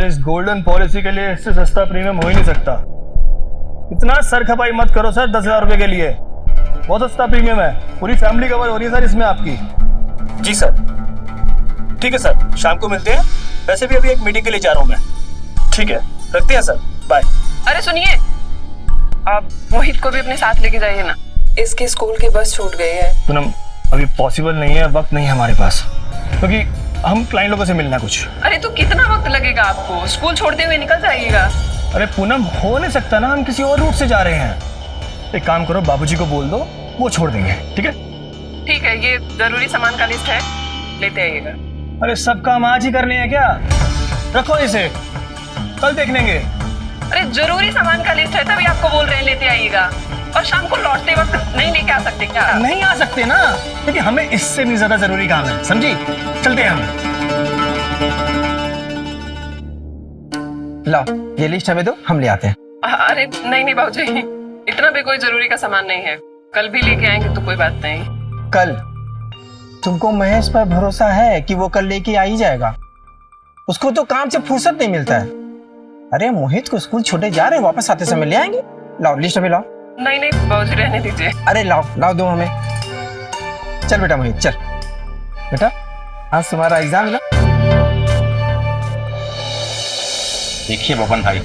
इस golden policy के लिए इससे सस्ता प्रीमियम हो ही नहीं सकता। इतना सर खपाई मत करो सर 10,000 रुपए के लिए। बहुत सस्ता प्रीमियम है, पूरी फैमिली कवर हो रही है सर इसमें आपकी। जी सर, ठीक है सर, शाम को मिलते हैं। वैसे भी अभी एक मीटिंग के लिए जा रहा हूँ मैं। ठीक है, रखते हैं सर, बाय। अरे सुनिए, आप मोहित को भी अपने साथ लेके जाइए ना, इसकी स्कूल की बस छूट गई है। पूनम अभी पॉसिबल नहीं है, वक्त नहीं है हमारे पास, क्योंकि हम क्लाइंट लोगों से मिलना कुछ। अरे तो कितना वक्त लगेगा आपको? स्कूल छोड़ते हुए निकल जाइएगा। अरे पूनम हो नहीं सकता ना, हम किसी और रूट से जा रहे हैं। एक काम करो, बाबूजी को बोल दो, वो छोड़ देंगे। ठीक है? ठीक है, ये जरूरी सामान का लिस्ट है, लेते आइएगा। अरे सब काम आज ही करने हैं क्या? रखो इसे, कल देख लेंगे। अरे जरूरी सामान का लिस्ट है, तभी आपको बोल रहे हैं लेते आइएगा। और शाम को लौटते वक्त नहीं लेके आ सकते क्या? नहीं आ सकते ना, क्योंकि हमें इससे भी ज्यादा जरूरी काम है, समझी? चलते हैं हम। लो ये लिस्ट हमें दो, हम ले आते हैं। अरे नहीं बाबूजी, इतना भी कोई जरूरी का सामान नहीं है, कल भी लेके आएंगे तो कोई बात नहीं। कल? तुमको महेश पर भरोसा है कि वो कल लेके आ ही जाएगा? उसको तो काम से फुर्सत नहीं मिलता है। अरे मोहित को स्कूल छोटे जा रहे हैं, वापस आते समय ले आएंगे। लाओ लिस्ट हमें लाओ। नहीं बाबूजी, रहने दीजिए। अरे लाओ दो हमें। चल बेटा मोहित चल। बेटा आज तुम्हारा एग्जाम है ना? देखिए बबन भाई,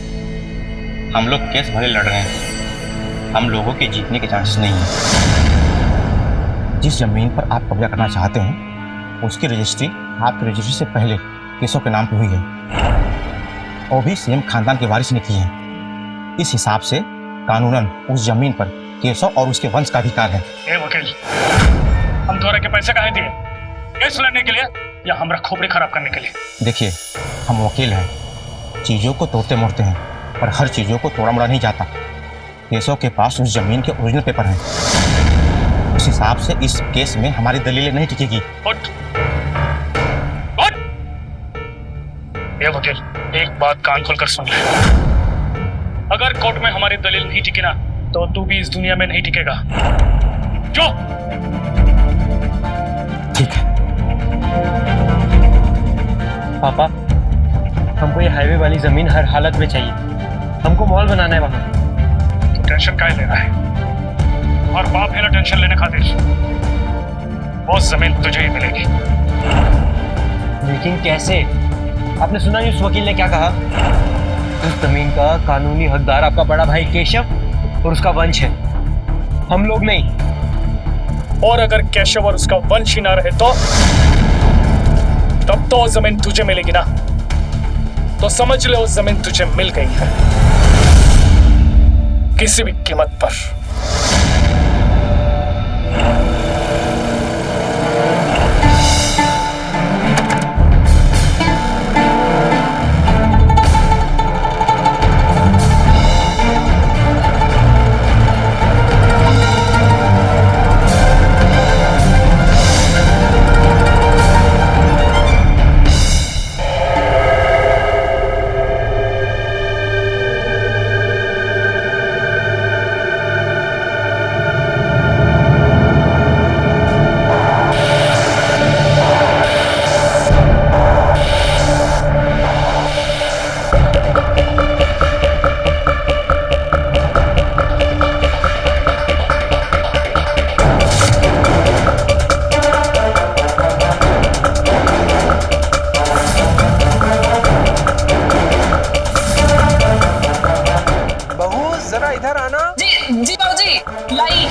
हम लोग केस भले लड़ रहे हैं, हम लोगों के जीतने के चांसेस नहीं है। जिस जमीन पर आप कब्जा करना चाहते हैं उसकी रजिस्ट्री आपकी रजिस्ट्री से पहले केसों के नाम पे हुई है, वो भी सेम खानदान के वारिस ने की है। इस हिसाब से कानूनन उस जमीन पर केशव और उसके वंश का अधिकार है। ए वकील, हम तुम्हारे के पैसे कहाँ दिए? केस लड़ने के लिए या हमरा खोपड़ी खराब करने के लिए? देखिए हम वकील हैं, चीज़ों को तोड़ते मोड़ते हैं, पर हर चीज़ों को तोड़ा मोड़ा नहीं जाता। केशव के पास उस जमीन के ओरिजिनल पेपर हैं, उस हिसाब से इस केस में हमारी दलीलें नहीं टिकेगी। ये वकील, एक बात कान खोलकर सुन ले, अगर कोर्ट में हमारी दलील नहीं टिकी ना तो तू भी इस दुनिया में नहीं टिकेगा। जो ठीक है। पापा, हमको ये हाईवे वाली जमीन हर हालत में चाहिए, हमको मॉल बनाना है वहाँ। तो टेंशन काहे ले रहा है? और बाप है ना टेंशन लेने खातिर, वो जमीन तुझे ही मिलेगी। लेकिन कैसे? आपने सुना नहीं उस वकील ने क्या कहा? उस जमीन का कानूनी हकदार आपका बड़ा भाई केशव और उसका वंश है, हम लोग नहीं। और अगर केशव और उसका वंश ही ना रहे तो तब तो वो जमीन तुझे मिलेगी ना। तो समझ ले, वो जमीन तुझे मिल गई है किसी भी कीमत पर। जी बाबूजी, लाई।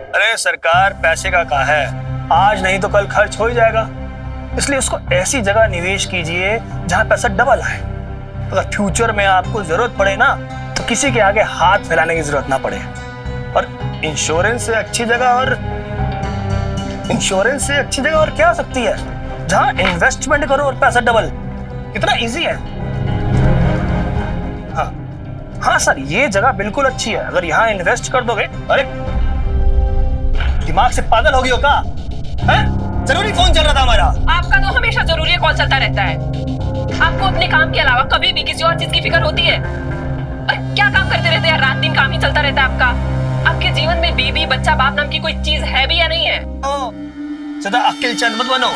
अरे सरकार पैसे का कहा है, आज नहीं तो कल खर्च हो ही जाएगा, इसलिए उसको ऐसी जगह निवेश कीजिए जहां पैसा डबल आए। अगर फ्यूचर में आपको जरूरत पड़े ना तो किसी के आगे हाथ फैलाने की जरूरत ना पड़े। और इंश्योरेंस से अच्छी जगह और क्या हो सकती है जहां इन्वेस्टमेंट करो और पैसा डबल। कितना इजी है। हाँ सर, ये जगह बिल्कुल अच्छी है, अगर यहाँ इन्वेस्ट कर दोगे। अरे दिमाग से पागल हो गई हो क्या? जरूरी फोन चल रहा था हमारा। आपका तो हमेशा जरूरी कॉल चलता रहता है। आपको अपने काम के अलावा कभी भी किसी और चीज की फिक्र होती है? अरे क्या काम करते रहते हैं? रात दिन काम ही चलता रहता है आपका। आपके जीवन में बीवी बच्चा बाप नाम की कोई चीज है भी या नहीं है? ज्यादा अक्ल चंद मत बनो।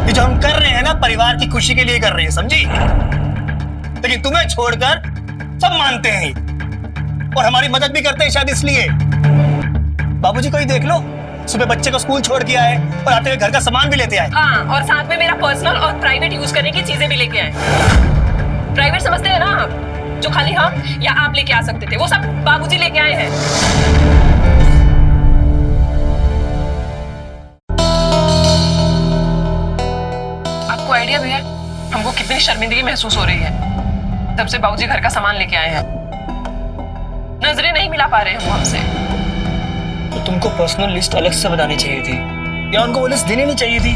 ये जो हम कर रहे हैं ना परिवार की खुशी के लिए कर रहे हैं, समझी? लेकिन तुम्हें छोड़कर सब मानते हैं और हमारी मदद भी करते हैं शायद इसलिए। बाबूजी को ही देख लो, सुबह बच्चे को स्कूल छोड़ के आए और आते हुए घर का सामान भी लेते आए। हाँ, और साथ में मेरा पर्सनल और प्राइवेट यूज करने की चीजें भी लेके आए। प्राइवेट समझते हैं ना आप, जो खाली हम या आप लेके आ सकते थे, वो सब बाबूजी लेके आए हैं। आपको आइडिया भी है हमको कितनी शर्मिंदगी महसूस हो रही है तब से बाबूजी घर का सामान लेके आए हैं। नजरें नहीं मिला पा रहे हैं हम हमसे। तो तुमको पर्सनल लिस्ट अलग से बनानी चाहिए थी, या उनको वो लिस्ट देनी नहीं चाहिए थी।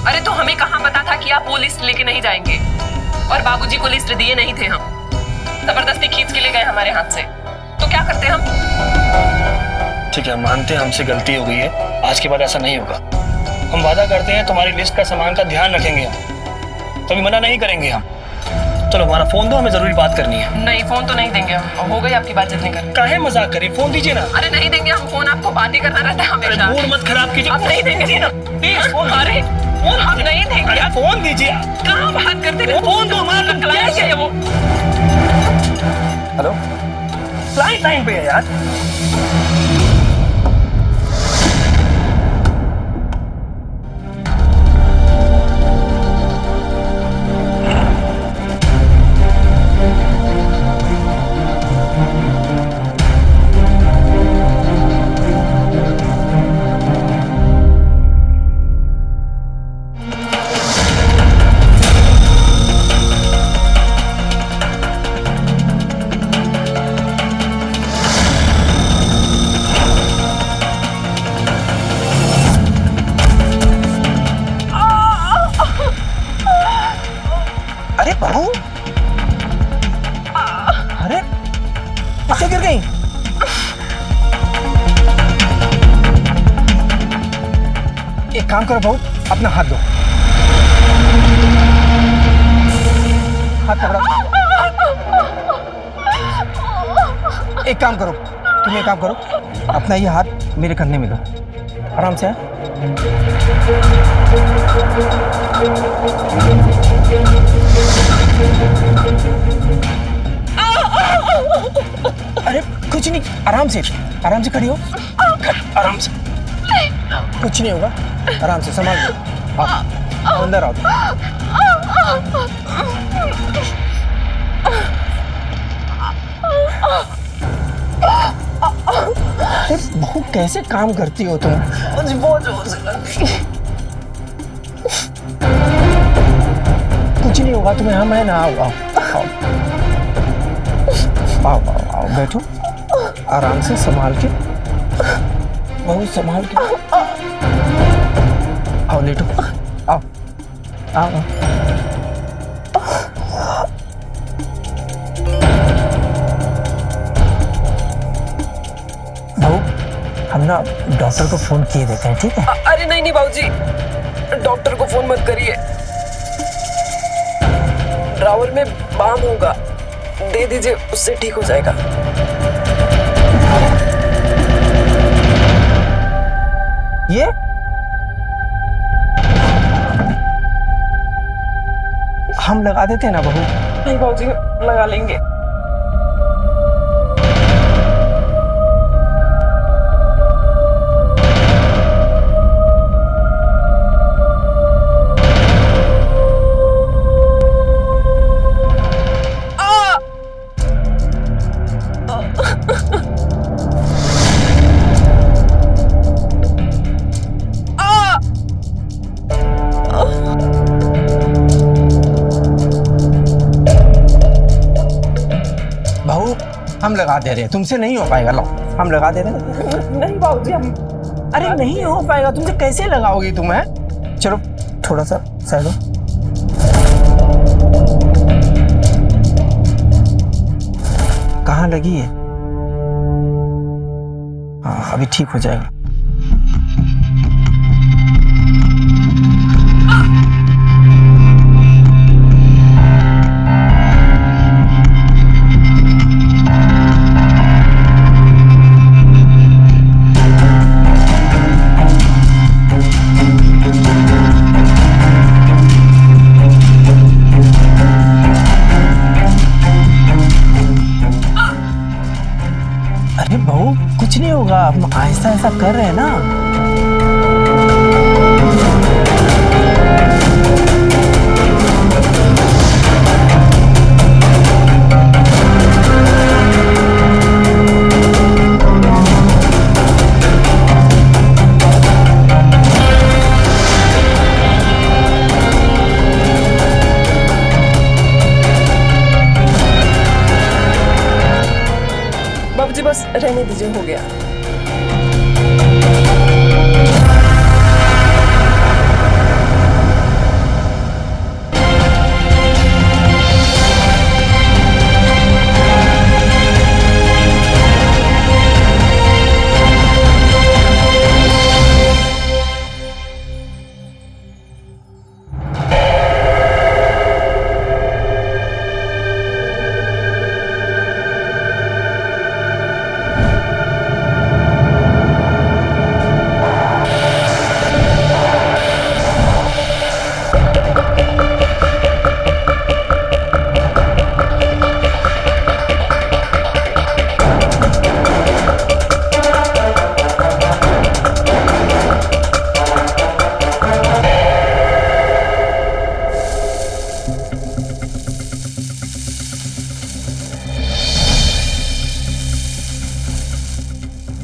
अरे तो हमें कहाँ पता था कि आप वो लिस्ट लेके नहीं जाएंगे, और बाबूजी को लिस्ट दिए नहीं थे हम, जबरदस्ती खींच के ले गए हमारे हाथ से। तो क्या करते हम? ठीक है, मानते हैं हमसे गलती हो गई है, आज के बाद ऐसा नहीं होगा। हम वादा करते हैं तुम्हारी लिस्ट का सामान का ध्यान रखेंगे, हम कभी मना नहीं करेंगे हम। चलो हमारा फोन दो, हमें जरूरी बात करनी है। नहीं, फोन तो नहीं देंगे हम, हो गई आपकी बात जितनी करनी। काहे मजाक करी, फोन दीजिए ना। अरे नहीं देंगे हम फोन, आपको बात ही करना रहता है हमेशा। मूड मत खराब कीजिए। अब नहीं देंगे ना प्लीज फोन। अरे फोन हम नहीं देंगे। अरे फोन दीजिए। कहाँ बात करते रहे? फोन दो, हमारा क्लाइंट है वो। हेलो, फ्लाइट टाइम पे है यार। अरे बहू, अरे कैसे गिर गई? एक काम करो बहू, अपना हाथ दो, हाथ पकड़ो। एक काम करो, तुम एक काम करो, अपना ये हाथ मेरे कंधे में दो, आराम से। अरे कुछ नहीं, आराम से खड़ी हो, आराम से, कुछ नहीं होगा, आराम से संभाल लो। आओ अंदर आओ। बहू कैसे काम करती हो तुम? मुझे बहुत जोर से लगी। कुछ नहीं होगा तुम्हें, हम है ना। आओ आओ आओ आओ आओ आओ, बैठो आराम से, संभाल के, बहुत संभाल के। आओ लेटो, आओ आओ आओ। बहू, हम ना डॉक्टर को फोन किए देते हैं, ठीक है? अरे नहीं नहीं बाबूजी, डॉक्टर को फोन मत करिए। ड्रावर में बाम होगा, दे दीजिए, उससे ठीक हो जाएगा। ये हम लगा देते हैं ना बहू। नहीं बाबूजी, लगा लेंगे। बहू हम लगा दे रहे हैं, तुमसे नहीं हो पाएगा, लो हम लगा दे रहे हैं। नहीं बाबूजी, हम अरे नहीं हो पाएगा, तुमसे कैसे लगाओगी तुम? है चलो थोड़ा सा साइड हो। कहाँ लगी है? हाँ अभी ठीक हो जाएगा। होगा, हम आहिस्ता आहिस्ता कर रहे हैं ना। बाबूजी बस रहने दीजिए, हो गया।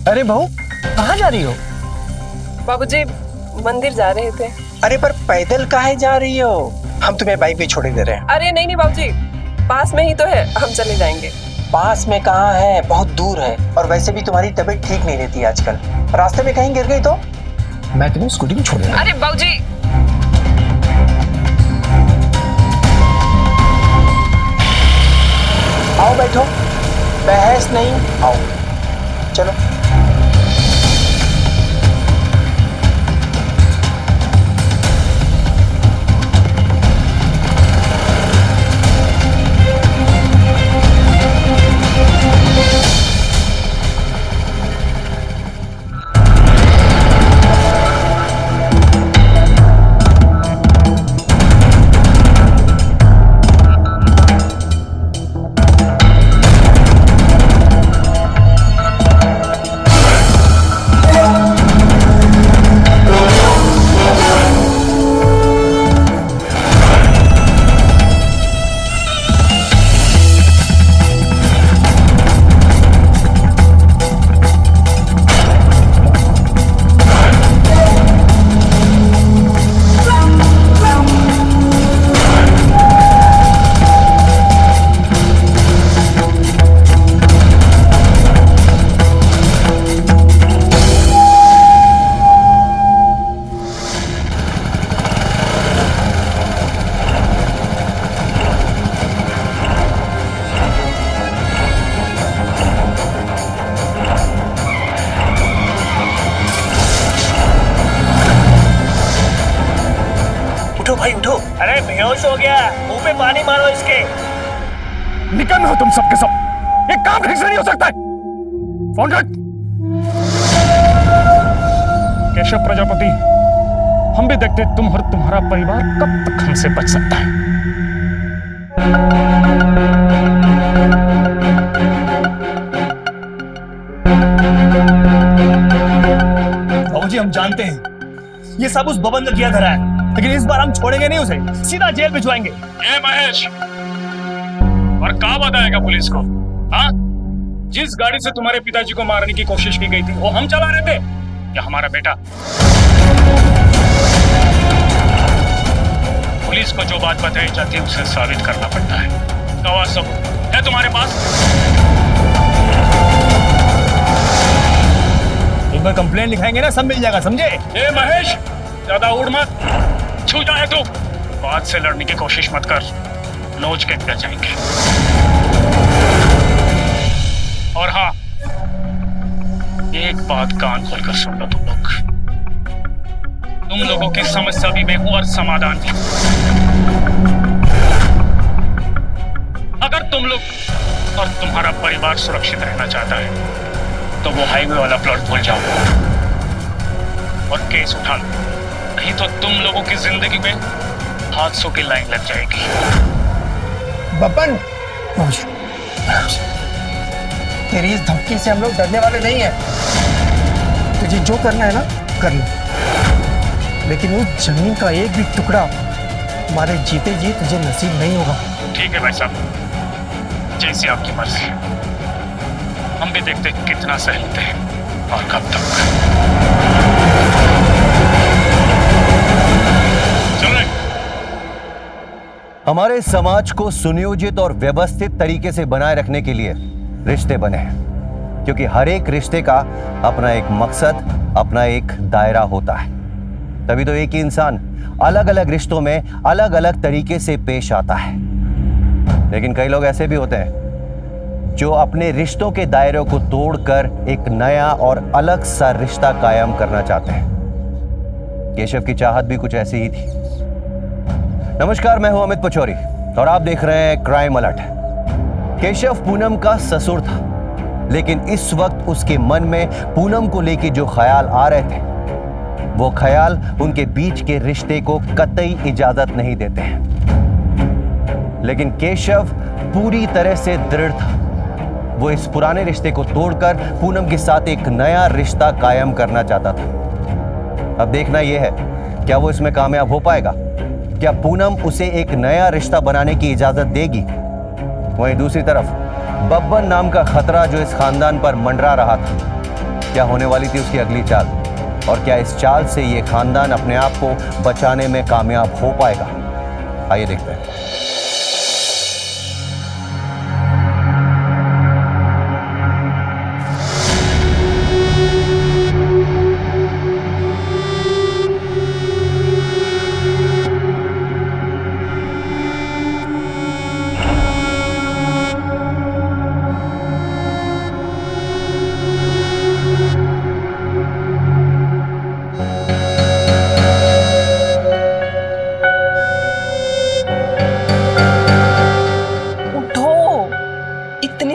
अरे बहू, कहाँ जा रही हो? बाबूजी मंदिर जा रहे थे। अरे पर पैदल काहे जा रही हो? हम तुम्हें बाइक पे छोड़ दे रहे हैं। अरे नहीं नहीं बाबूजी, पास में ही तो है, हम चले जाएंगे। पास में कहाँ है, बहुत दूर है। और वैसे भी तुम्हारी तबीयत ठीक नहीं रहती आजकल, रास्ते में कहीं गिर गई तो मैं तुम्हें स्कूटी में छोड़ दूंगा। अरे बाबूजी, आओ बैठो, बहस नहीं, आओ चलो। उठो भाई उठो। अरे बेहोश हो गया, मुंह पे पानी मारो इसके। निकल हो तुम सबके सब, ये काम ठीक से नहीं हो सकता है। फोन रख। केशव प्रजापति, हम भी देखते तुम और तुम्हारा परिवार कब तक हमसे बच सकता है। बाबूजी हम जानते हैं ये सब उस बबन ने किया धरा है, लेकिन इस बार हम छोड़ेंगे नहीं उसे, सीधा जेल भिजवाएंगे। ए महेश, और कहाँ बताएगा पुलिस को? हाँ, जिस गाड़ी से तुम्हारे पिताजी को मारने की कोशिश की गई थी वो हम चला रहे थे या हमारा बेटा? पुलिस को जो बात बताई जाती है उसे साबित करना पड़ता है। गवाह सबूत है तुम्हारे पास? एक बार कंप्लेंट लिखाएंगे ना, सब मिल जाएगा, समझे? ए महेश, ज्यादा उड़ मत, छू जाए तो बात से लड़ने की कोशिश मत कर, नोच के गिर जाएंगे। और हाँ, एक बात कान खोलकर सुन लो तुम लोग, तुम लोगों की समस्या भी मैं हूं और समाधान भी। अगर तुम लोग और तुम्हारा परिवार सुरक्षित रहना चाहता है तो वो हाईवे वाला प्लॉट भूल जाओ और केस उठा लो, नहीं तो तुम लोगों की जिंदगी में हादसों की लाइन लग जाएगी। बपन, तेरी इस धमकी से हम लोग डरने वाले नहीं हैं। तुझे जो करना है ना कर ले, लेकिन उस जमीन का एक भी टुकड़ा हमारे जीते जी तुझे नसीब नहीं होगा। ठीक है भाई साहब, जैसी आपकी मर्जी। हम भी देखते हैं कितना सहते हैं और कब तक। चलो। हमारे समाज को सुनियोजित और व्यवस्थित तरीके से बनाए रखने के लिए रिश्ते बने हैं, क्योंकि हर एक रिश्ते का अपना एक मकसद, अपना एक दायरा होता है। तभी तो एक ही इंसान अलग अलग रिश्तों में अलग अलग तरीके से पेश आता है। लेकिन कई लोग ऐसे भी होते हैं जो अपने रिश्तों के दायरे को तोड़कर एक नया और अलग सा रिश्ता कायम करना चाहते हैं। केशव की चाहत भी कुछ ऐसी ही थी। नमस्कार, मैं हूं अमित पचौरी और आप देख रहे हैं क्राइम अलर्ट। केशव पूनम का ससुर था, लेकिन इस वक्त उसके मन में पूनम को लेकर जो ख्याल आ रहे थे, वो ख्याल उनके बीच के रिश्ते को कतई इजाजत नहीं देते हैं। लेकिन केशव पूरी तरह से दृढ़ था। वो इस पुराने रिश्ते को तोड़कर पूनम के साथ एक नया रिश्ता कायम करना चाहता था। अब देखना यह है, क्या वो इसमें कामयाब हो पाएगा? क्या पूनम उसे एक नया रिश्ता बनाने की इजाजत देगी? वहीं दूसरी तरफ बब्बन नाम का खतरा जो इस खानदान पर मंडरा रहा था, क्या होने वाली थी उसकी अगली चाल? और क्या इस चाल से ये खानदान अपने आप को बचाने में कामयाब हो पाएगा? आइए देखते हैं।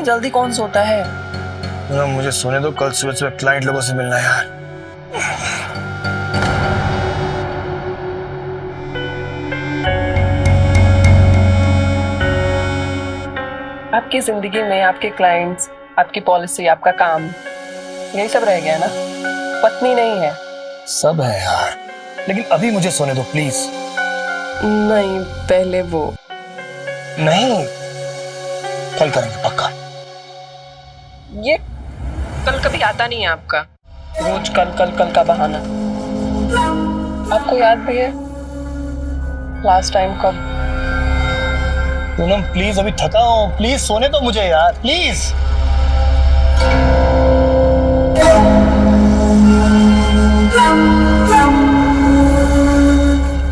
जल्दी कौन सोता है? मुझे सोने दो, कल सुबह सुबह क्लाइंट लोगों से मिलना है यार। आपकी जिंदगी में आपके क्लाइंट्स, आपकी पॉलिसी, आपका काम, यही सब रह गया ना? पत्नी नहीं है। सब है यार, लेकिन अभी मुझे सोने दो प्लीज। नहीं, पहले वो। नहीं, कल करेंगे पक्का। ये कल कभी आता नहीं है आपका, रोज कल कल कल का बहाना। आपको याद भी है लास्ट टाइम कब? पूनम प्लीज, अभी थका हूं, प्लीज सोने दो मुझे यार, प्लीज।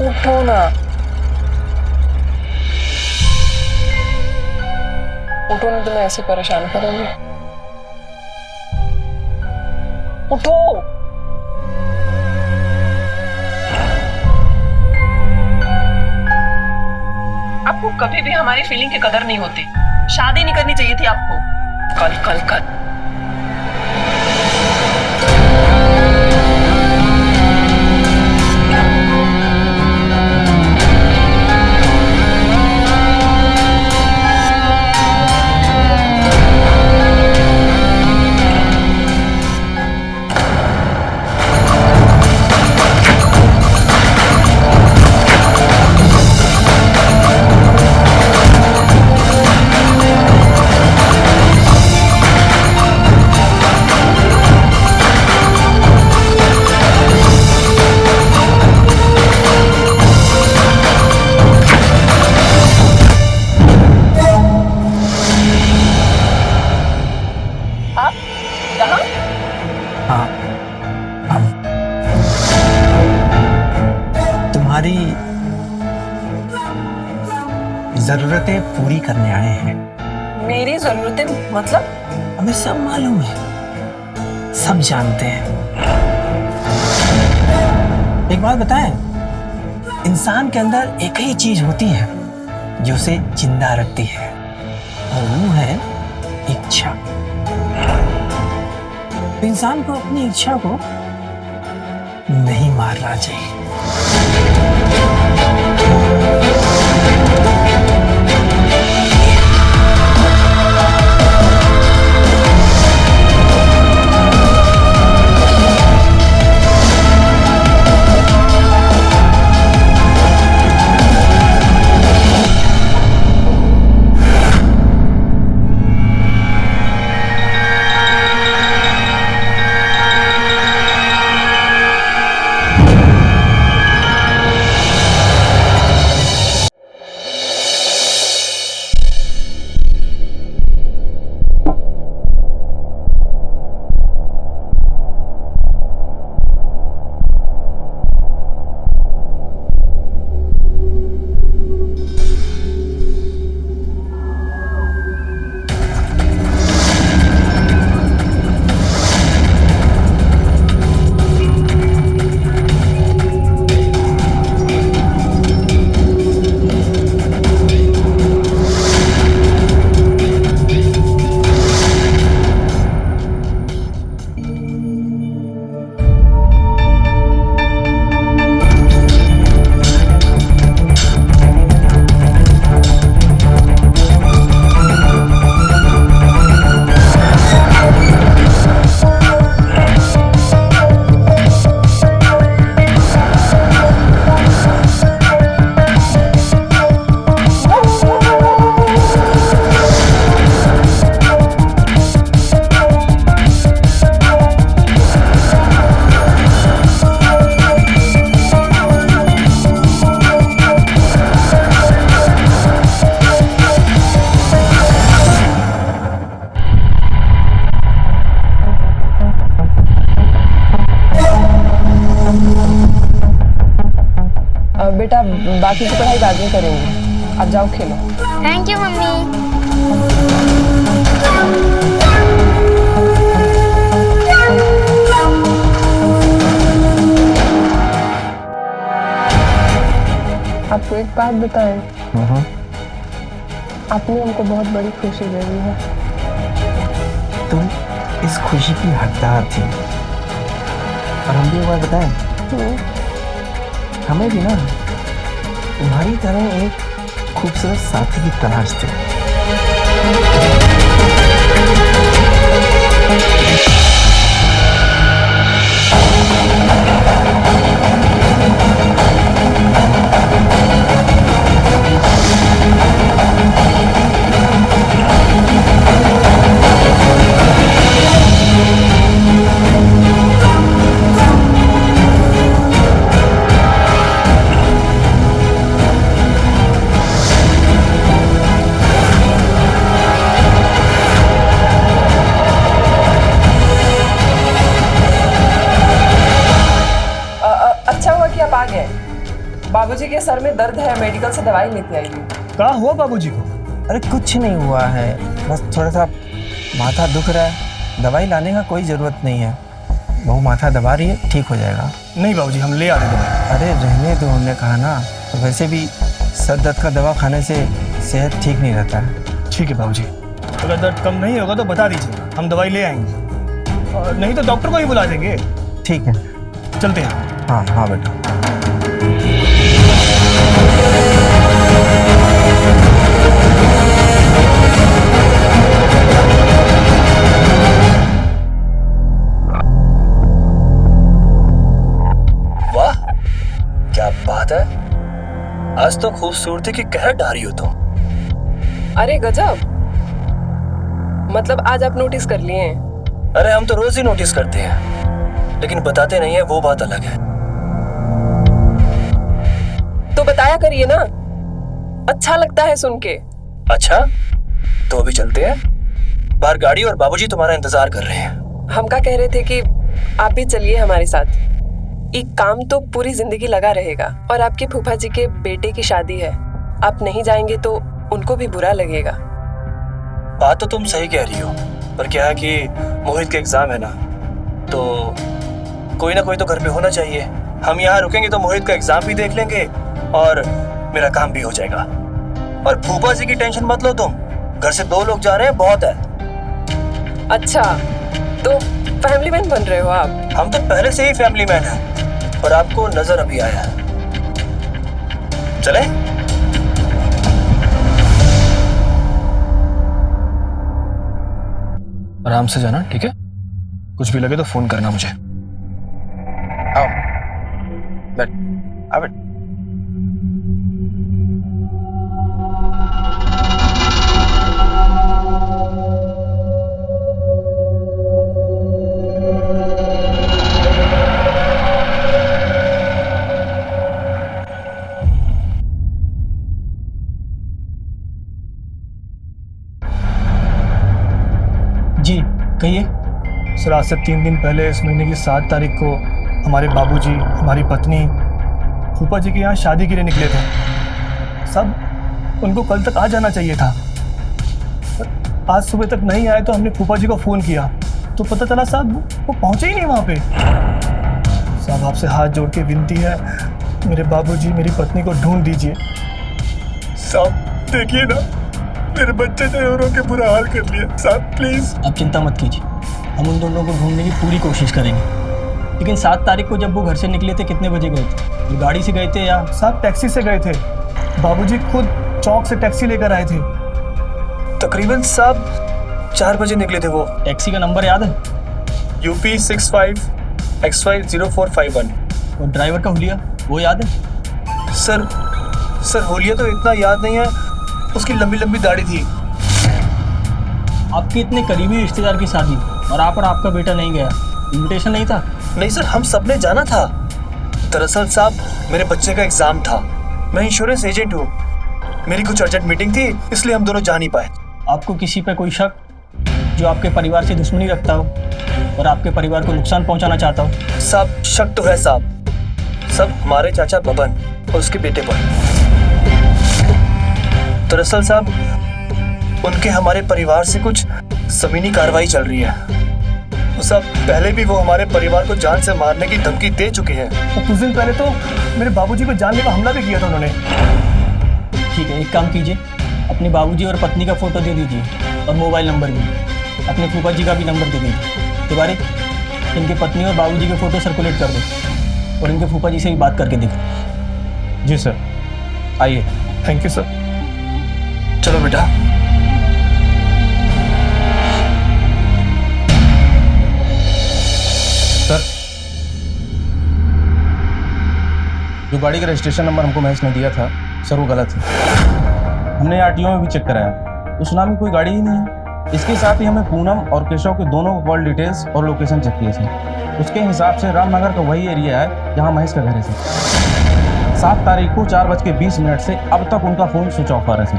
उठो ना, उठो नहीं तो मैं ऐसे परेशान करूंगी। उठो। आपको कभी भी हमारी फीलिंग की कदर नहीं होती। शादी नहीं करनी चाहिए थी आपको। कल कल कल। तुम्हारी जरूरतें पूरी करने आए हैं। मेरी जरूरतें मतलब? हमें सब मालूम है, सब जानते हैं। एक बात बताएं, इंसान के अंदर एक ही चीज होती है जो उसे जिंदा रखती है, और वो है इच्छा। इंसान को अपनी इच्छा को नहीं मारना चाहिए। बेटा बाकी की पढ़ाई बाद में करेंगे, आप जाओ खेलो। Thank you mummy. आपको एक बात बताएं, आपने हमको बहुत बड़ी खुशी दे दी है। तुम इस खुशी की हकदार थी। और हम भी एक बात बताएं, हमें भी ना तुम्हारी तरह एक खूबसूरत साथी की तलाश थी। अच्छा हुआ कि आप आ गए। बाबूजी के सर में दर्द है, मेडिकल से दवाई लेते आइए। क्या हुआ बाबूजी को? अरे कुछ नहीं हुआ है, बस थोड़ा सा माथा दुख रहा है। दवाई लाने का कोई ज़रूरत नहीं है, बहू माथा दबा रही है, ठीक हो जाएगा। नहीं बाबूजी, हम ले आते दवाई। अरे रहने दो, हमने कहा ना। तो वैसे भी सर दर्द का दवा खाने से सेहत ठीक नहीं रहता है। ठीक है बाबूजी, अगर दर्द कम नहीं होगा तो बता दीजिए, हम दवाई ले आएंगे। और नहीं तो डॉक्टर को ही बुला देंगे। ठीक है, चलते हैं। हाँ हाँ बेटा। वाह क्या बात है, आज तो खूबसूरती की कहर ढा रही हो तुम। अरे गजब, मतलब आज आप नोटिस कर लिए हैं? अरे हम तो रोज ही नोटिस करते हैं, लेकिन बताते नहीं है, वो बात अलग है। तो बताया करिए ना, अच्छा लगता है सुन के। अच्छा तो अभी चलते हैं, बाहर गाड़ी और बाबूजी तुम्हारा इंतजार कर रहे हैं। हम क्या कह रहे थे कि आप भी चलिए हमारे साथ। एक काम तो पूरी जिंदगी लगा रहेगा, और आपके फूफा जी के बेटे की शादी है, आप नहीं जाएंगे तो उनको भी बुरा लगेगा। बात तो तुम सही कह रही हो, पर क्या है कि मोहित के एग्जाम है ना, तो कोई ना कोई तो घर पे होना चाहिए। हम यहाँ रुकेंगे तो मोहित का एग्जाम भी देख लेंगे और मेरा काम भी हो जाएगा। और फूफा जी की टेंशन मत लो तुम, घर से 2 लोग जा रहे हैं, बहुत है। अच्छा, तो फैमिली मैन बन रहे हो आप? हम तो पहले से ही फैमिली मैन हैं, पर आपको नजर अभी आया है। चले? आराम से जाना, ठीक है? कुछ भी लगे तो फोन करना मुझे। आओ बैठ, आ बैठ। जी कहिए। सर आज से 3 दिन पहले इस महीने की 7 तारीख को हमारे बाबूजी, हमारी पत्नी फूफा जी के यहाँ शादी के लिए निकले थे। सब उनको कल तक आ जाना चाहिए था, पर आज सुबह तक नहीं आए। तो हमने फूफा जी को फ़ोन किया तो पता चला साहब वो पहुँचे ही नहीं वहाँ पे। साहब आपसे हाथ जोड़ के विनती है, मेरे बाबूजी, मेरी पत्नी को ढूंढ दीजिए। साहब देखिए ना, मेरे बच्चे ने रो के बुरा हाल कर लिया। साहब प्लीज। आप चिंता मत कीजिए, हम उन दोनों को ढूंढने की पूरी कोशिश करेंगे। लेकिन 7 तारीख को जब वो घर से निकले थे, कितने बजे गए थे? वो गाड़ी से गए थे या? साहब टैक्सी से गए थे, बाबूजी खुद चौक से टैक्सी लेकर आए थे। तकरीबन साहब 4 बजे निकले थे वो। टैक्सी का नंबर याद है? UP 65XY0451। और ड्राइवर का हुलिया वो याद है? सर होलिया तो इतना याद नहीं है, उसकी लंबी लंबी दाढ़ी थी। आपके इतने करीबी रिश्तेदार की शादी और आप और आपका बेटा नहीं गया, इनविटेशन नहीं था? नहीं सर, हम सब ने जाना था। दरअसल साहब मेरे बच्चे का एग्जाम था, मैं इंश्योरेंस एजेंट हूँ, मेरी कुछ अर्जेंट मीटिंग थी, इसलिए हम दोनों जा नहीं पाए। आपको किसी पे कोई शक जो आपके परिवार से दुश्मनी रखता हो और आपके परिवार को नुकसान पहुंचाना चाहता हो? साहब शक तो है साहब, सब हमारे चाचा बबन और उसके बेटे पर। दरअसल साहब, उनके हमारे परिवार से कुछ जमीनी कार्रवाई चल रही है। तो साहब, पहले भी वो हमारे परिवार को जान से मारने की धमकी दे चुके हैं और कुछ दिन पहले तो मेरे बाबूजी को जानलेवा हमला भी किया था उन्होंने। ठीक है, एक काम कीजिए, अपने बाबूजी और पत्नी का फोटो दे दीजिए और मोबाइल नंबर भी। अपने फूफा जी का भी नंबर दे दीजिए। तिवारी, इनके पत्नी और बाबूजी के फोटो सर्कुलेट कर दो और इनके फूफा जी से भी बात करके देखो। जी सर, आइए। Thank you sir. चलो बेटा। सर, जो गाड़ी का रजिस्ट्रेशन नंबर हमको महेश ने दिया था सर, वो गलत है। हमने आरटीओ में भी चेक कराया, उस नाम की कोई गाड़ी ही नहीं है। इसके साथ ही हमें पूनम और केशव के दोनों कॉल डिटेल्स और लोकेशन चेक किए थे। उसके हिसाब से रामनगर का वही एरिया है जहाँ महेश का घर है सर। 7 तारीख को 4:20 से अब तक उनका फ़ोन स्विच ऑफ आ रहा है सर।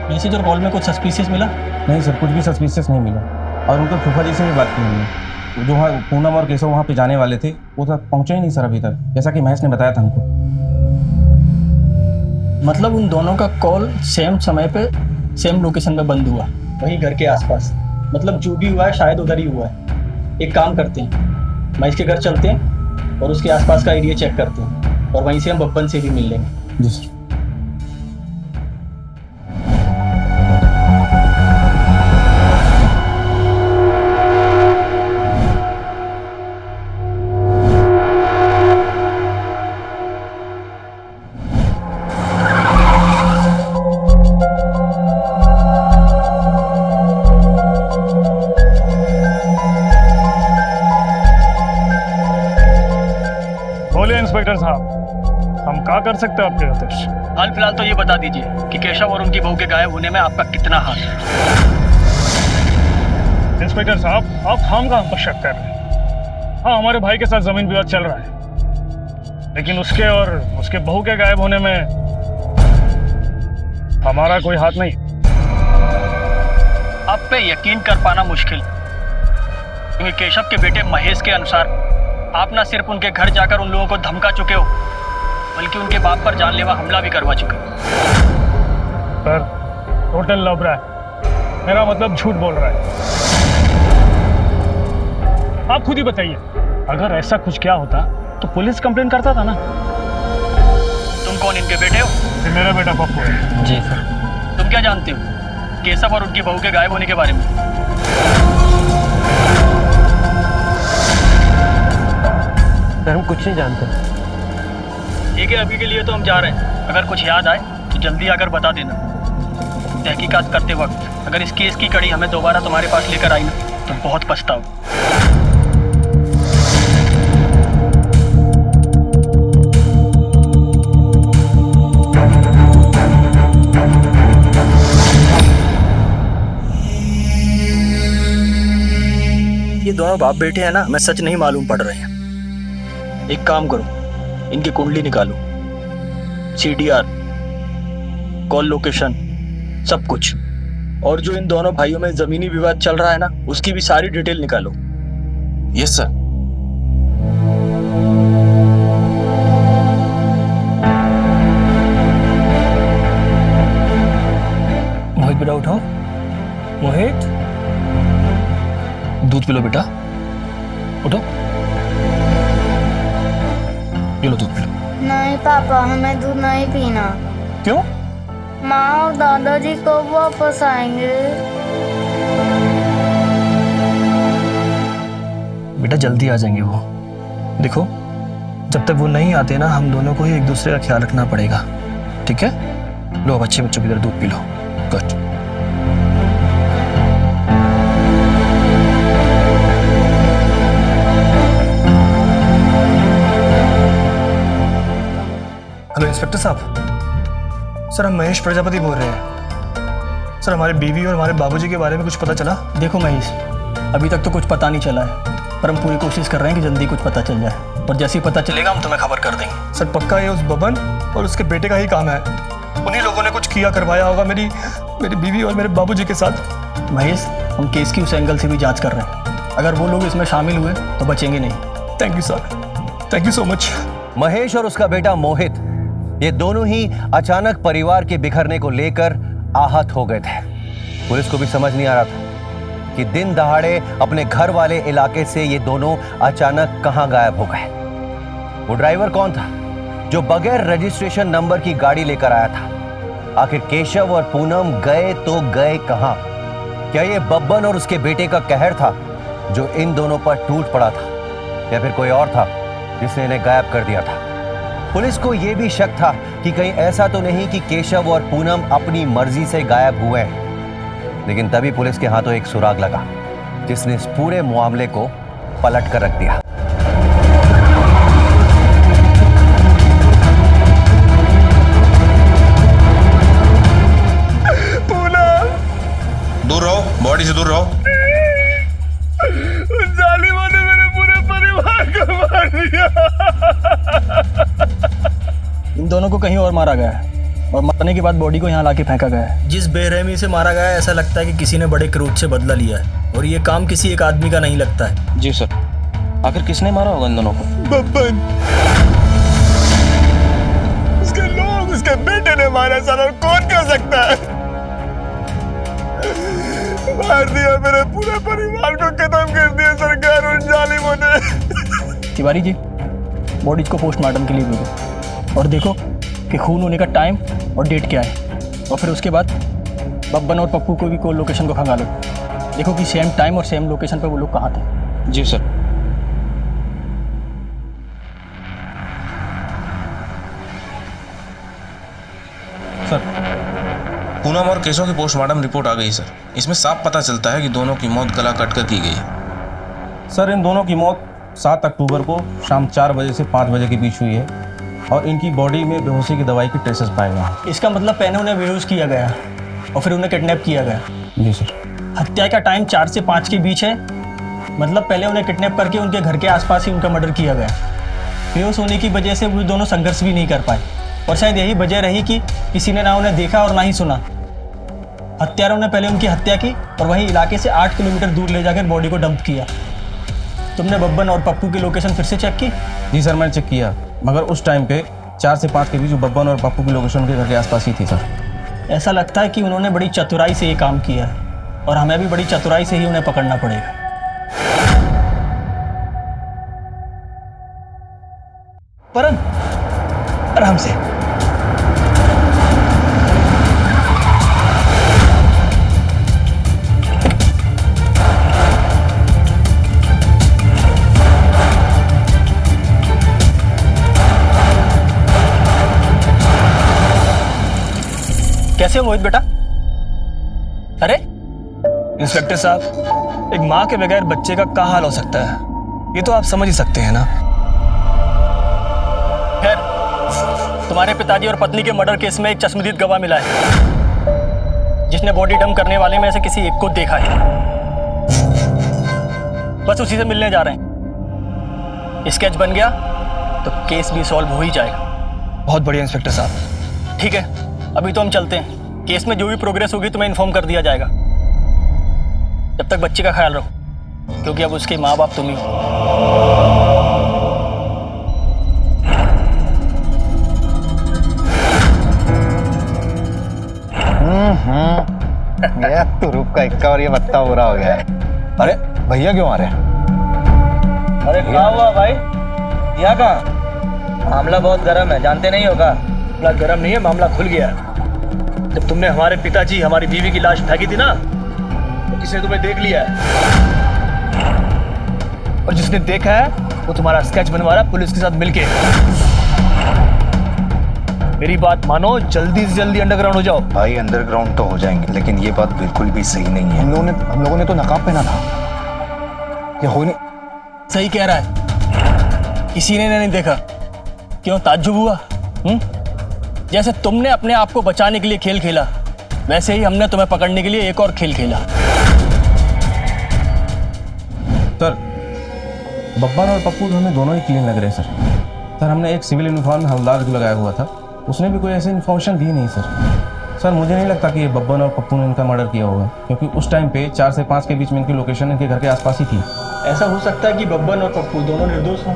मैसेज और कॉल में कुछ सस्पिशियस मिला? नहीं सर, कुछ भी सस्पिशियस नहीं मिला। और उनके फूफा जी से भी बात की हमने, जो वहाँ पूनम और केशव वहाँ पे जाने वाले थे, वो तक पहुँचे ही नहीं सर अभी तक, जैसा कि महेश ने बताया था हमको। मतलब उन दोनों का कॉल सेम समय पे सेम लोकेशन में बंद हुआ, वहीं घर के आसपास। मतलब जो भी हुआ है शायद उधर ही हुआ है। एक काम करते हैं, महेश के घर चलते हैं और उसके आसपास का एरिया चेक करते हैं और वहीं से हम बब्बन से भी मिल लेंगे। जी सर। बोलिए इंस्पेक्टर साहब, हम क्या कर सकते हैं आपके खातिर? हाल फिलहाल तो ये बता दीजिए कि केशव और उनकी बहू के गायब होने में आपका कितना हाथ है? इंस्पेक्टर साहब, आप हम का हम पर शक कर रहे हैं। हाँ, हमारे भाई के साथ जमीन विवाद चल रहा है, लेकिन उसके और उसके बहू के गायब होने में हमारा कोई हाथ नहीं। आप पे यकीन कर पाना मुश्किल, क्योंकि केशव के बेटे महेश के अनुसार आप ना सिर्फ उनके घर जाकर उन लोगों को धमका चुके हो, बल्कि उनके बाप पर जानलेवा हमला भी करवा चुके हो। सर, टोटल लबरा है, मेरा मतलब झूठ बोल रहा है। आप खुद ही बताइए, अगर ऐसा कुछ क्या होता तो पुलिस कंप्लेन करता था ना। तुम कौन इनके बेटे हो? ये मेरा बेटा पप्पू है। जी सर। तुम क्या जानते हो केशव और उनकी बहू के गायब होने के बारे में? सर, हम कुछ नहीं जानते। ठीक है, अभी के लिए तो हम जा रहे हैं। अगर कुछ याद आए तो जल्दी आकर बता देना। तहकीकात करते वक्त अगर इस केस की कड़ी हमें दोबारा तुम्हारे पास लेकर आई ना, तो बहुत पछताओ। ये दोनों बाप बेटे हैं ना, हमें सच नहीं मालूम पड़ रहे हैं। एक काम करो, इनकी कुंडली निकालो, CDR, कॉल लोकेशन, सब कुछ। और जो इन दोनों भाइयों में जमीनी विवाद चल रहा है ना, उसकी भी सारी डिटेल निकालो। Yes sir. मोहित बेटा उठाओ। मोहित, दूध पी लो बेटा, उठो, ये लो दूध पी लो। नहीं पापा, हमें दूध नहीं पीना। क्यों? माँ और दादाजी कब वापस आएंगे? बेटा जल्दी आ जाएंगे वो। देखो, जब तक वो नहीं आते ना, हम दोनों को ही एक दूसरे का ख्याल रखना पड़ेगा, ठीक है? लो, अब अच्छे बच्चों की तरह दूध P low. Good. Hello inspector साहब, सर हम महेश प्रजापति बोल रहे हैं। सर, हमारे बीवी और हमारे बाबूजी के बारे में कुछ पता चला? देखो महेश, अभी तक तो कुछ पता नहीं चला है, पर हम पूरी कोशिश कर रहे हैं कि जल्दी कुछ पता चल जाए, और जैसे ही पता चलेगा हम तुम्हें खबर कर देंगे। सर पक्का ये उस बबन और उसके बेटे का ही काम है। उन्हीं लोगों ने कुछ किया करवाया होगा मेरी बीवी और मेरे बाबूजी के साथ। महेश, हम केस की उस एंगल से भी जांच कर रहे हैं। अगर वो लोग इसमें शामिल हुए तो बचेंगे नहीं। Thank you sir, thank you so much. Mahesh और उसका बेटा मोहित ये दोनों ही अचानक परिवार के बिखरने को लेकर आहत हो गए थे। पुलिस को भी समझ नहीं आ रहा था कि दिन दहाड़े अपने घर वाले इलाके से ये दोनों अचानक कहां गायब हो गए। वो ड्राइवर कौन था जो बगैर रजिस्ट्रेशन नंबर की गाड़ी लेकर आया था? आखिर केशव और पूनम गए तो गए कहां? क्या ये बब्बन और उसके बेटे का कहर था जो इन दोनों पर टूट पड़ा था, या फिर कोई और था जिसने इन्हें गायब कर दिया था? पुलिस को यह भी शक था कि कहीं ऐसा तो नहीं कि केशव और पूनम अपनी मर्जी से गायब हुए हैं। लेकिन तभी पुलिस के हाथों एक सुराग लगा जिसने इस पूरे मामले को पलट कर रख दिया। दूर रहो, बॉडी से दूर रहो। जालिमों ने मेरे पूरे परिवार को मार दिया। इन दोनों को कहीं और मारा गया है और मारने के बाद बॉडी को यहाँ लाके फेंका गया है। जिस बेरहमी से मारा गया है ऐसा लगता है कि किसी ने बड़े क्रोध से बदला लिया है और ये काम किसी एक आदमी का नहीं लगता है। जी सर। आखिर किसने मारा होगा इन दोनों को? बब्बन, उसके लोग, उसके बेटे ने मारा सर, और कौन कर सकता है? मार दिया, मेरे पूरे परिवार को खत्म कर दिया सरकार उन जालिमों ने। तिवारी जी, बॉडीज को पोस्टमार्टम के लिए भेजो और देखो कि खून होने का टाइम और डेट क्या है, और फिर उसके बाद बब्बन और पप्पू को भी कोई लोकेशन को खंगालो। देखो कि सेम टाइम और सेम लोकेशन पर वो लोग कहाँ थे। जी सर। सर, पूनम और केशव की पोस्टमार्टम रिपोर्ट आ गई सर। इसमें साफ पता चलता है कि दोनों की मौत गला कटकर की गई है। सर, इन दोनों की मौत 7 अक्टूबर को शाम 4 बजे से 5 बजे के बीच हुई है और इनकी बॉडी में बेहोशी की दवाई की ट्रेसेस पाए गए हैं। इसका मतलब पहले उन्हें बेहोश किया गया और फिर उन्हें किडनैप किया गया। जी सर। हत्या का टाइम 4 से 5 के बीच है, मतलब पहले उन्हें किडनैप करके उनके घर के आसपास ही उनका मर्डर किया गया। बेहोश होने की वजह से वो दोनों संघर्ष भी नहीं कर पाए और शायद यही वजह रही कि किसी ने ना उन्हें देखा और ना ही सुना। हत्यारों ने पहले उनकी हत्या की और वहीं इलाके से 8 किलोमीटर दूर ले जाकर बॉडी को डंप किया। तुमने बब्बन और पप्पू की लोकेशन फिर से चेक की? जी सर, मैंने चेक किया, मगर उस टाइम पे 4 से 5 के बीच बब्बन और पप्पू की लोकेशन उनके घर के आसपास ही थी सर। ऐसा लगता है कि उन्होंने बड़ी चतुराई से ये काम किया है और हमें भी बड़ी चतुराई से ही उन्हें पकड़ना पड़ेगा। परम, आराम से। कैसे हो मोहित बेटा? अरे इंस्पेक्टर साहब, एक माँ के बगैर बच्चे का क्या हाल हो सकता है, ये तो आप समझ ही सकते हैं ना। खैर, तुम्हारे पिताजी और पत्नी के मर्डर केस में एक चश्मदीद गवाह मिला है जिसने बॉडी डंप करने वाले में से किसी एक को देखा है। बस उसी से मिलने जा रहे हैं। स्केच बन गया तो केस भी सॉल्व हो ही जाएगा। बहुत बढ़िया इंस्पेक्टर साहब। ठीक है, अभी तो हम चलते हैं। केस में जो भी प्रोग्रेस होगी तुम्हें इन्फॉर्म कर दिया जाएगा। जब तक बच्चे का ख्याल रखो, क्योंकि अब उसके माँ बाप तुम ही हो। ये तो रूप का इक्का और ये बत्ता हो रहा हो गया है। अरे भैया क्यों आ रहे हैं? अरे क्या हुआ भाई? यहाँ कहाँ? मामला बहुत गर्म है, जानते नहीं होगा? मामला गर्म नहीं है, मामला खुल गया है। जब तुमने हमारे पिताजी, हमारी बीवी की लाश फेंकी थी ना, तो किसी ने तुम्हें देख लिया है और जिसने देखा है वो तुम्हारा स्केच बनवा रहा पुलिस के साथ मिलके। मेरी बात मानो, जल्दी से जल्दी अंडरग्राउंड हो जाओ। भाई अंडरग्राउंड तो हो जाएंगे, लेकिन ये बात बिल्कुल भी सही नहीं है। हम लोगों ने तो नकाब पहना था। ये हो नहीं। सही कह रहा है, किसी ने नहीं देखा। क्यों ताज्जुब हुआ? जैसे तुमने अपने आप को बचाने के लिए खेल खेला, वैसे ही हमने तुम्हें पकड़ने के लिए एक और खेल खेला। सर, बब्बन और पप्पू तो हमें दोनों ही क्लीन लग रहे हैं सर। हमने एक सिविल यूनिफॉर्म में हवलदार जो लगाया हुआ था, उसने भी कोई ऐसी इन्फॉर्मेशन दी नहीं सर। मुझे नहीं लगता कि ये बब्बन और पप्पू ने इनका मर्डर किया होगा, क्योंकि उस टाइम पे 4 से 5 के बीच में इनकी लोकेशन इनके घर के आसपास ही थी। ऐसा हो सकता है कि बब्बन और पप्पू दोनों निर्दोष हों।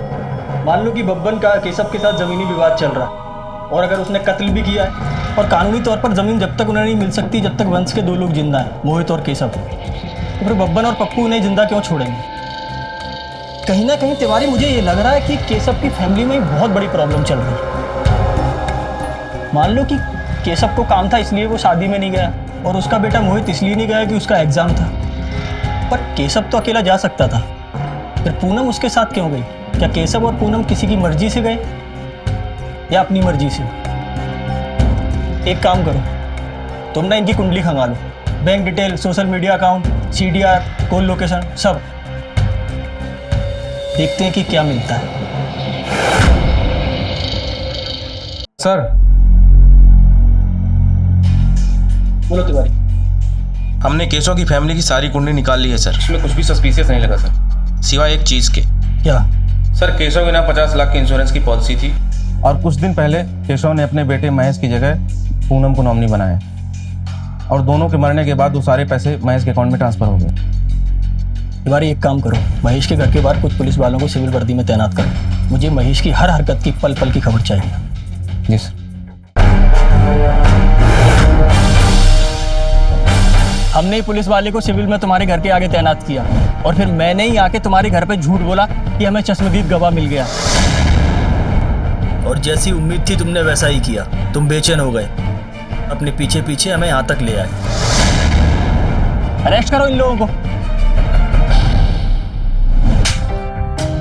मान लो कि बब्बन का केशव के साथ जमीनी विवाद चल रहा और अगर उसने कत्ल भी किया है, और कानूनी तौर पर ज़मीन जब तक उन्हें नहीं मिल सकती जब तक वंश के 2 लोग जिंदा हैं, मोहित और केशव, तो फिर बब्बन और पप्पू उन्हें जिंदा क्यों छोड़ेंगे? कहीं ना कहीं तिवारी, मुझे ये लग रहा है कि केशव की फैमिली में बहुत बड़ी प्रॉब्लम चल रही है। मान लो कि केशव को काम था इसलिए वो शादी में नहीं गया, और उसका बेटा मोहित इसलिए नहीं गया कि उसका एग्जाम था, पर केशव तो अकेला जा सकता था। फिर पूनम उसके साथ क्यों गई? क्या केशव और पूनम किसी की मर्जी से गए या अपनी मर्जी से? एक काम करो, तुम ना इनकी कुंडली खंगालो, bank detail, social media account, CDR, call location, सब देखते हैं कि क्या मिलता है। सर, बोलो तिवारी। हमने केशव की फैमिली की सारी कुंडली निकाल ली है सर। उसमें कुछ भी सस्पिशियस नहीं लगा सर। सिवाय एक चीज़ के। क्या? सर, केशव के नाम 50 लाख की इंश्योरेंस की पॉलिसी थी, और कुछ दिन पहले केशव ने अपने बेटे महेश की जगह पूनम को नॉमिनी बनाया, और दोनों के मरने के बाद वो सारे पैसे महेश के अकाउंट में ट्रांसफर हो गए। तिवारी, एक काम करो, महेश के घर के बाहर कुछ पुलिस वालों को सिविल वर्दी में तैनात करो। मुझे महेश की हर हरकत की पल पल की खबर चाहिए। जी सर। हमने ही पुलिस वाले को सिविल में तुम्हारे घर के आगे तैनात किया, और फिर मैंने ही आके तुम्हारे घर पे झूठ बोला कि हमें चश्मदीद गवाह मिल गया। और जैसी उम्मीद थी तुमने वैसा ही किया। तुम बेचैन हो गए, अपने पीछे पीछे हमें यहाँ तक ले आए। अरेस्ट करो इन लोगों को।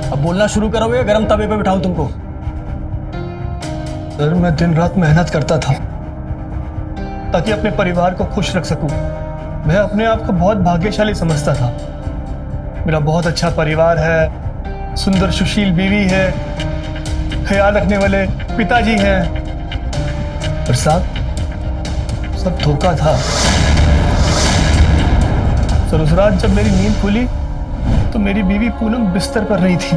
अब बोलना शुरू करोगे, गरम तवे पे बिठाऊं तुमको? सर, मैं दिन रात मेहनत करता था ताकि अपने परिवार को खुश रख सकूं। मैं अपने आप को बहुत भाग्यशाली समझता था। मेरा बहुत अच्छा परिवार है, सुंदर सुशील बीवी है, ख्याल रखने वाले पिताजी हैं। पर सब धोखा था। सर, उस रात जब मेरी नींद खुली तो मेरी बीवी पूनम बिस्तर पर रही थी।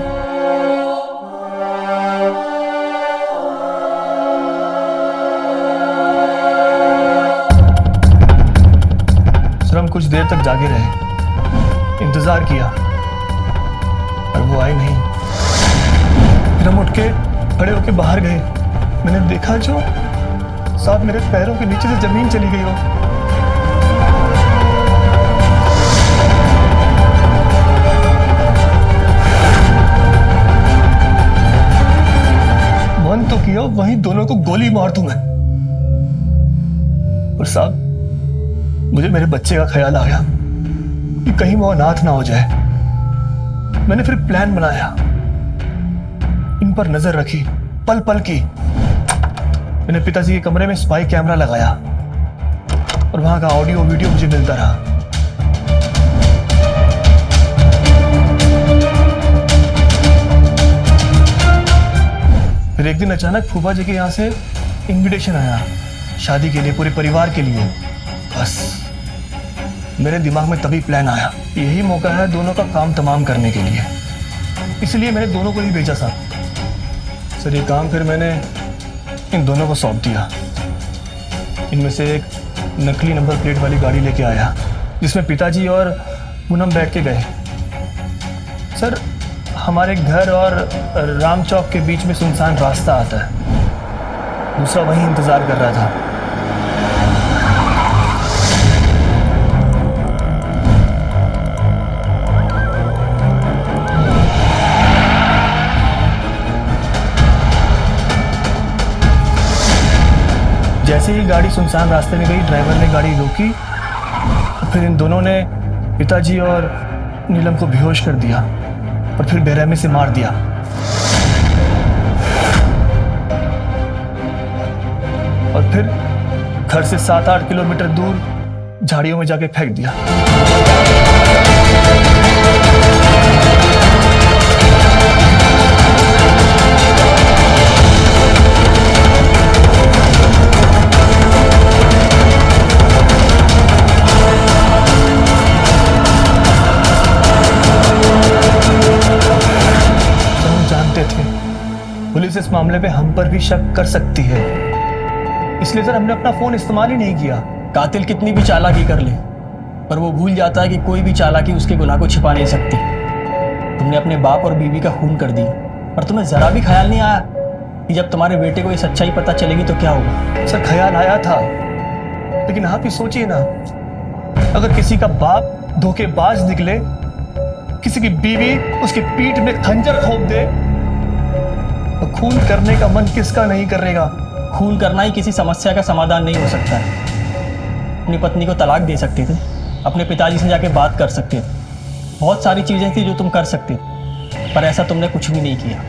सर, हम कुछ देर तक जागे रहे, इंतजार किया, पर वो आई नहीं। फिर हम उठ के खड़े होके बाहर गए। मैंने देखा जो साथ मेरे पैरों के नीचे से जमीन चली गई हो। मन तो किया वहीं दोनों को गोली मार दूं मैं, और साहब मुझे मेरे बच्चे का ख्याल आ गया कि कहीं वो अनाथ ना हो जाए। मैंने फिर प्लान बनाया, इन पर नजर रखी पल पल की। मैंने पिताजी के कमरे में स्पाई कैमरा लगाया, और वहां का ऑडियो वीडियो मुझे मिलता रहा। फिर एक दिन अचानक फूफा जी के यहाँ से इनविटेशन आया शादी के लिए, पूरे परिवार के लिए। बस मेरे दिमाग में तभी प्लान आया, यही मौका है दोनों का काम तमाम करने के लिए। इसलिए मैंने दोनों को ही भेजा साहब। सर, ये काम फिर मैंने इन दोनों को सौंप दिया। इनमें से एक नकली नंबर प्लेट वाली गाड़ी लेके आया, जिसमें पिताजी और पूनम बैठ के गए। सर, हमारे घर और राम चौक के बीच में सुनसान रास्ता आता है, दूसरा वहीं इंतजार कर रहा था। जैसे ही गाड़ी सुनसान रास्ते में गई, ड्राइवर ने गाड़ी रोकी, फिर इन दोनों ने पिताजी और नीलम को बेहोश कर दिया और फिर बेरहमी से मार दिया। और फिर घर से 7-8 किलोमीटर दूर झाड़ियों में जाके फेंक दिया। पुलिस इस मामले पे हम पर भी शक कर सकती है, इसलिए सर हमने अपना फोन इस्तेमाल ही नहीं किया। कातिल कितनी भी चालाकी कर ले, पर वो भूल जाता है कि कोई भी चालाकी उसके गुनाह को छिपा नहीं सकती। तुमने अपने बाप और बीवी का खून कर दिया, पर तुम्हें जरा भी ख्याल नहीं आया कि जब तुम्हारे बेटे को ये सच्चाई पता चलेगी तो क्या होगा। सर ख्याल आया था, लेकिन आप ही सोचिए ना, अगर किसी का बाप धोखेबाज निकले, किसी की बीवी उसकी पीठ में खंजर ठोक दे, तो खून करने का मन किसका नहीं करेगा। खून करना ही किसी समस्या का समाधान नहीं हो सकता है। अपनी पत्नी को तलाक दे सकते थे, अपने पिताजी से जाके बात कर सकते थे, बहुत सारी चीज़ें थी जो तुम कर सकते थे, पर ऐसा तुमने कुछ भी नहीं किया।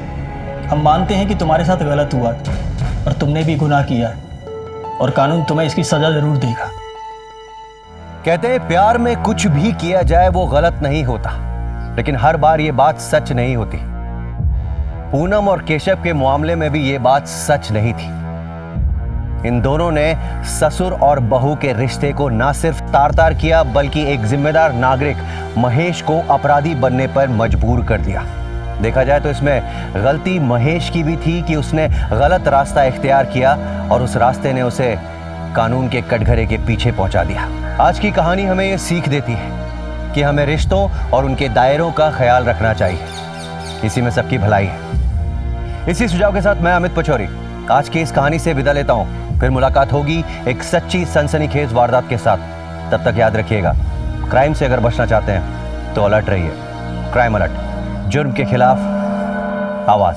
हम मानते हैं कि तुम्हारे साथ गलत हुआ था, पर तुमने भी गुनाह किया है और कानून तुम्हें इसकी सजा जरूर देगा। कहते हैं प्यार में कुछ भी किया जाए वो गलत नहीं होता, लेकिन हर बार ये बात सच नहीं होती। पूनम और केशव के मामले में भी ये बात सच नहीं थी। इन दोनों ने ससुर और बहू के रिश्ते को ना सिर्फ तार-तार किया, बल्कि एक जिम्मेदार नागरिक महेश को अपराधी बनने पर मजबूर कर दिया। देखा जाए तो इसमें गलती महेश की भी थी कि उसने गलत रास्ता इख्तियार किया और उस रास्ते ने उसे कानून के कटघरे के पीछे पहुंचा दिया। आज की कहानी हमें यह सीख देती है कि हमें रिश्तों और उनके दायरों का ख्याल रखना चाहिए। इसी में सबकी भलाई है। इसी सुझाव के साथ मैं अमित पचौरी आज की इस कहानी से विदा लेता हूं। फिर मुलाकात होगी एक सच्ची सनसनीखेज वारदात के साथ। तब तक याद रखिएगा, क्राइम से अगर बचना चाहते हैं तो अलर्ट रहिए। क्राइम अलर्ट, जुर्म के खिलाफ आवाज।